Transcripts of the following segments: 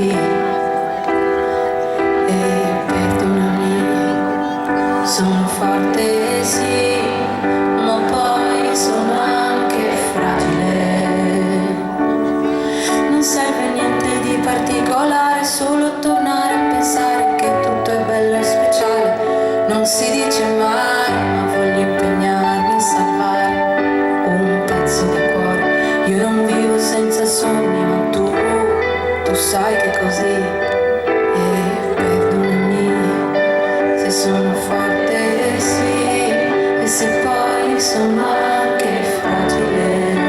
così. E perdonami, sono forte sì, ma poi sono anche fragile. Non serve niente di particolare, solo tornare a pensare che tutto è bello e speciale. Non si dice mai, ma voglio impegnarmi in salvare un pezzo di cuore. Io non vivo senza sogni, ma tu sai che è così. E perdonami se sono forte sì, e se poi sono anche fragile.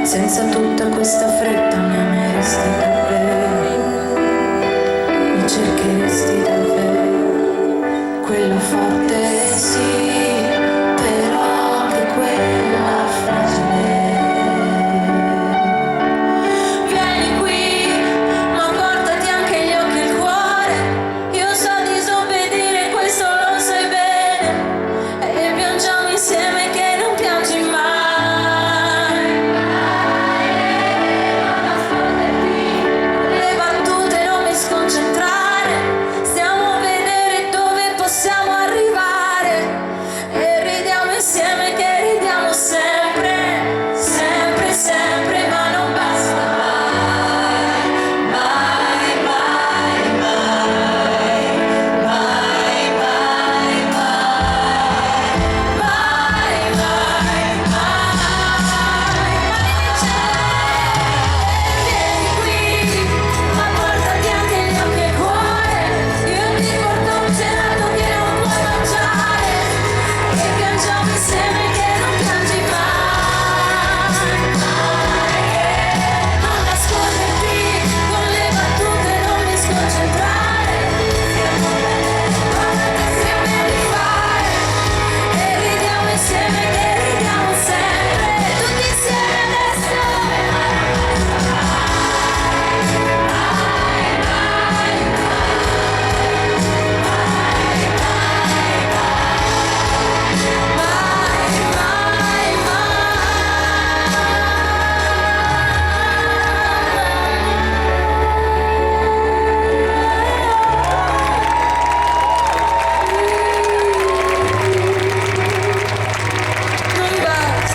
Senza tutta questa fretta mi ameresti davvero, mi cercheresti davvero, quella forte sì.